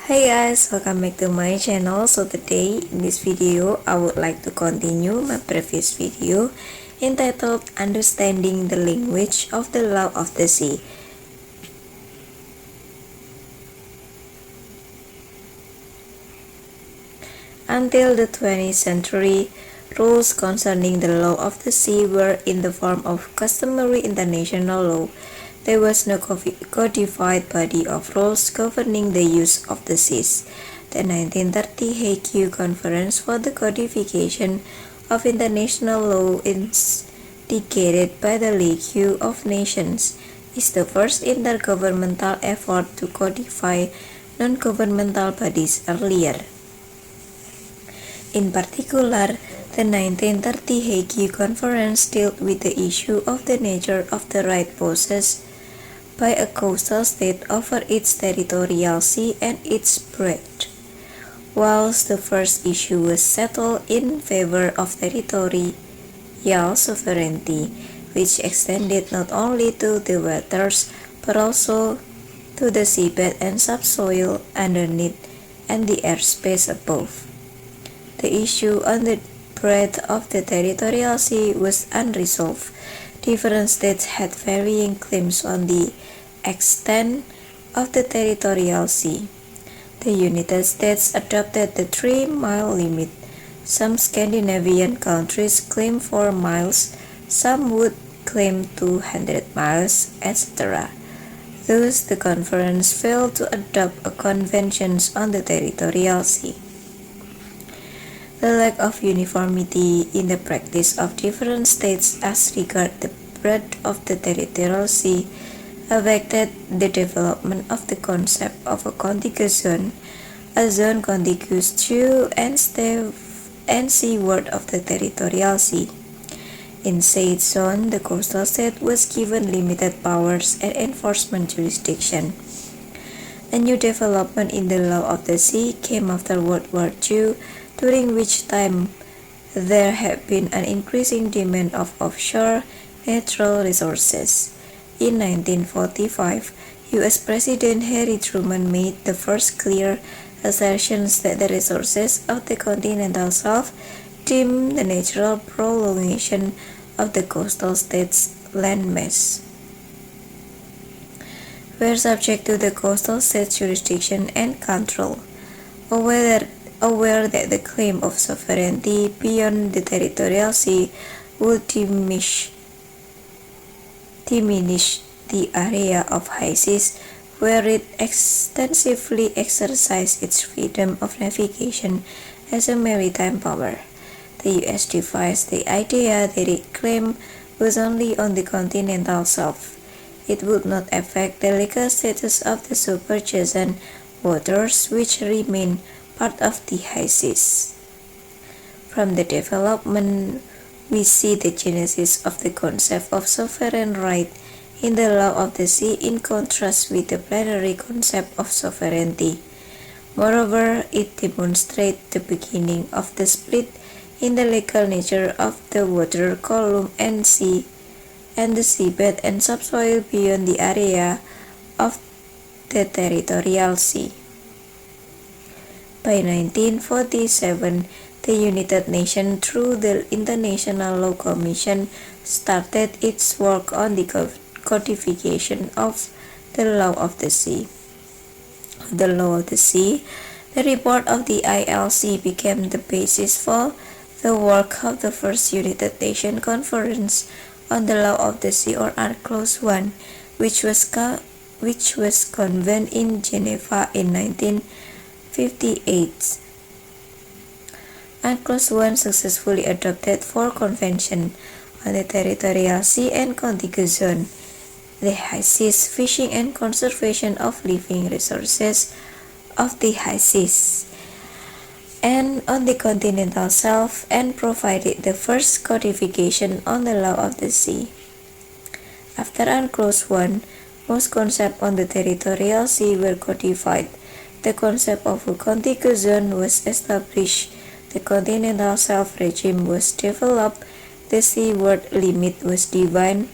Hey guys, welcome back to my channel. So today in this video I would like to continue my previous video entitled Understanding the Language of the Law of the Sea. Until the 20th century, rules concerning the law of the sea were in the form of customary international law. There was no codified body of rules governing the use of the seas. The 1930 Hague Conference for the Codification of International Law, instigated by the League of Nations, is the first intergovernmental effort to codify non-governmental bodies earlier. In particular, the 1930 Hague Conference dealt with the issue of the nature of the right possessed by a coastal state over its territorial sea and its breadth, whilst the first issue was settled in favor of territorial sovereignty, which extended not only to the waters but also to the seabed and subsoil underneath and the airspace above. The issue on the breadth of the territorial sea was unresolved. Different states had varying claims on the extent of the territorial sea. The United States adopted the 3-mile limit. Some Scandinavian countries claim 4 miles, some would claim 200 miles, etc. Thus, the conference failed to adopt a convention on the territorial sea. The lack of uniformity in the practice of different states as regards the breadth of the territorial sea affected the development of the concept of a contiguous zone, a zone contiguous to and seaward of the territorial sea. In said zone, the coastal state was given limited powers and enforcement jurisdiction. A new development in the law of the sea came after World War II, during which time there had been an increasing demand of offshore natural resources. In 1945, U.S. President Harry Truman made the first clear assertions that the resources of the continental shelf, deemed the natural prolongation of the coastal states' landmass, were subject to the coastal state's jurisdiction and control. Aware that the claim of sovereignty beyond the territorial sea would diminish the area of high seas where it extensively exercised its freedom of navigation as a maritime power. The U.S. devised the idea that its claim was only on the continental shelf. It would not affect the legal status of the super-adjacent waters which remain part of the high seas. From the development, we see the genesis of the concept of sovereign right in the law of the sea in contrast with the plenary concept of sovereignty. Moreover, it demonstrates the beginning of the split in the legal nature of the water column and the seabed and subsoil beyond the area of the territorial sea. By 1947, the United Nations, through the International Law Commission, started its work on the codification of the law of the sea. The law of the sea, the report of the ILC, became the basis for the work of the first United Nations Conference on the Law of the Sea, or UNCLOS 1, which was convened in Geneva in 1958. UNCLOS 1 successfully adopted 4 conventions on the territorial sea and contiguous zone, the high seas, fishing and conservation of living resources of the high seas, and on the continental shelf, and provided the first codification on the law of the sea. After UNCLOS 1, most concepts on the territorial sea were codified. The concept of a contiguous zone was established, the continental shelf regime was developed, the seaward limit was defined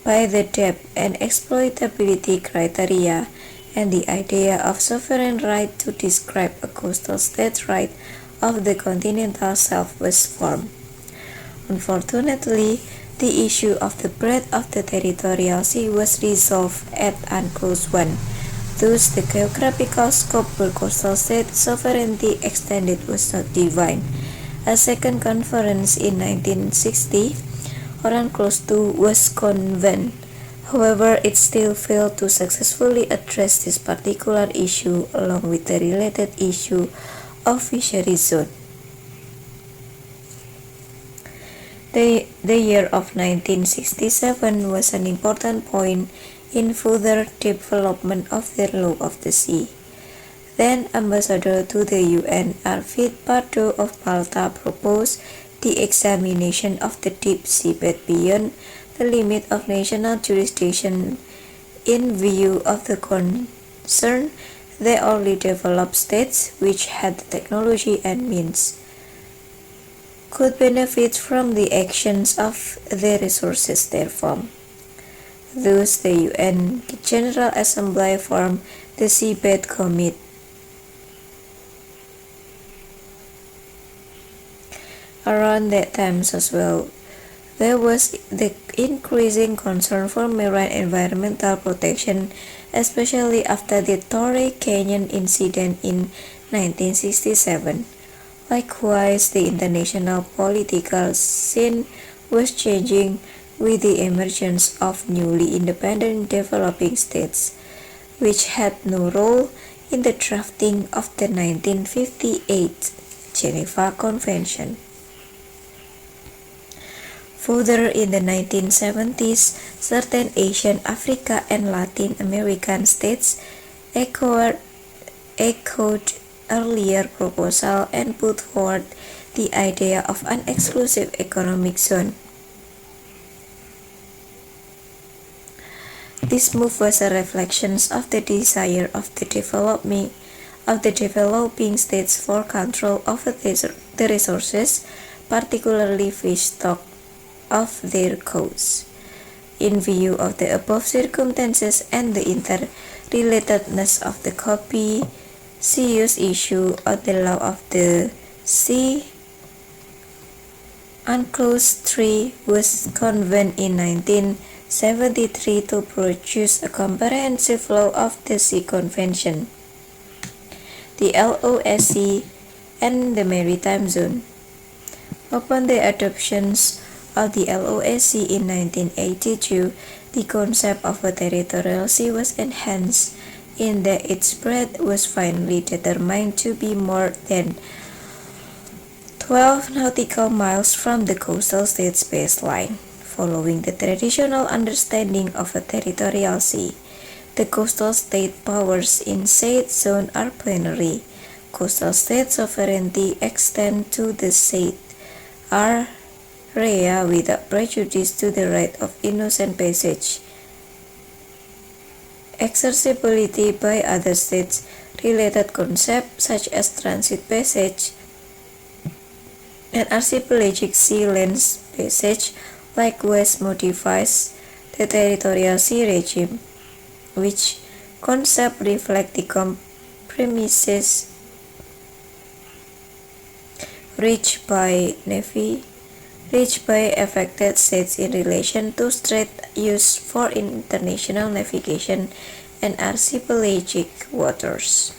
by the depth and exploitability criteria, and the idea of sovereign right to describe a coastal state's right of the continental shelf was formed. Unfortunately, the issue of the breadth of the territorial sea was resolved at UNCLOS 1. Thus, the geographical scope where coastal state sovereignty extended was not defined. A second conference in 1960, or UNCLOS 2, was convened. However, it still failed to successfully address this particular issue along with the related issue of fishery zone. The year of 1967 was an important point in further development of the law of the sea. Then Ambassador to the UN Arvid Pardo of Malta proposed the examination of the deep seabed beyond the limit of national jurisdiction in view of the concern the early developed states, which had the technology and means, could benefit from the actions of the resources therefrom. Thus, the UN General Assembly formed the Seabed Committee. Around that time as well, there was the increasing concern for marine environmental protection, especially after the Torrey Canyon incident in 1967. Likewise, the international political scene was changing with the emergence of newly independent developing states, which had no role in the drafting of the 1958 Geneva Convention. Further, in the 1970s, certain Asian, Africa, and Latin American states echoed earlier proposal and put forward the idea of an exclusive economic zone. This move was a reflection of the desire of the developing states for control over the resources, particularly fish stock, of their coasts. In view of the above circumstances and the interrelatedness of the copious issue of the law of the sea, UNCLOS 3 was convened in 1973 to produce a comprehensive law of the Sea Convention, the LOSC, and the Maritime Zone. Upon the adoption of the LOSC in 1982, the concept of a territorial sea was enhanced in that its breadth was finally determined to be more than 12 nautical miles from the coastal state's baseline. Following the traditional understanding of a territorial sea, the coastal state powers in said zone are plenary. Coastal state sovereignty extends to the said area without prejudice to the right of innocent passage, accessibility by other states, related concepts such as transit passage and archipelagic sea lanes passage likewise modifies the territorial sea regime, which concept reflect the compromises reached by affected states in relation to strait used for international navigation and archipelagic waters.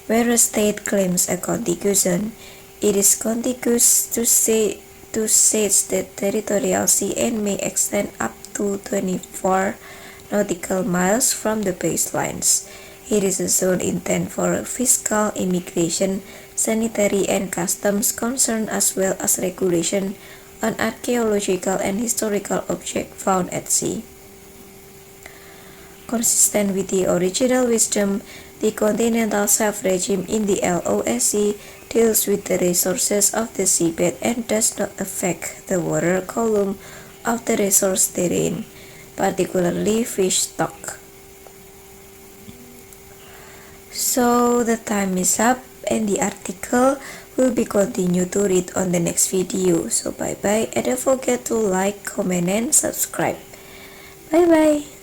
Where a state claims a contiguous zone, it is contiguous to states that territorial sea and may extend up to 24 nautical miles from the baselines. It is a zone intended for fiscal, immigration, sanitary and customs concern as well as regulation on archaeological and historical objects found at sea. Consistent with the original wisdom, the continental shelf regime in the LOSC deals with the resources of the seabed and does not affect the water column of the resource therein, particularly fish stock. So the time is up and the article will be continued to read on the next video. So bye bye and don't forget to like, comment and subscribe. Bye bye.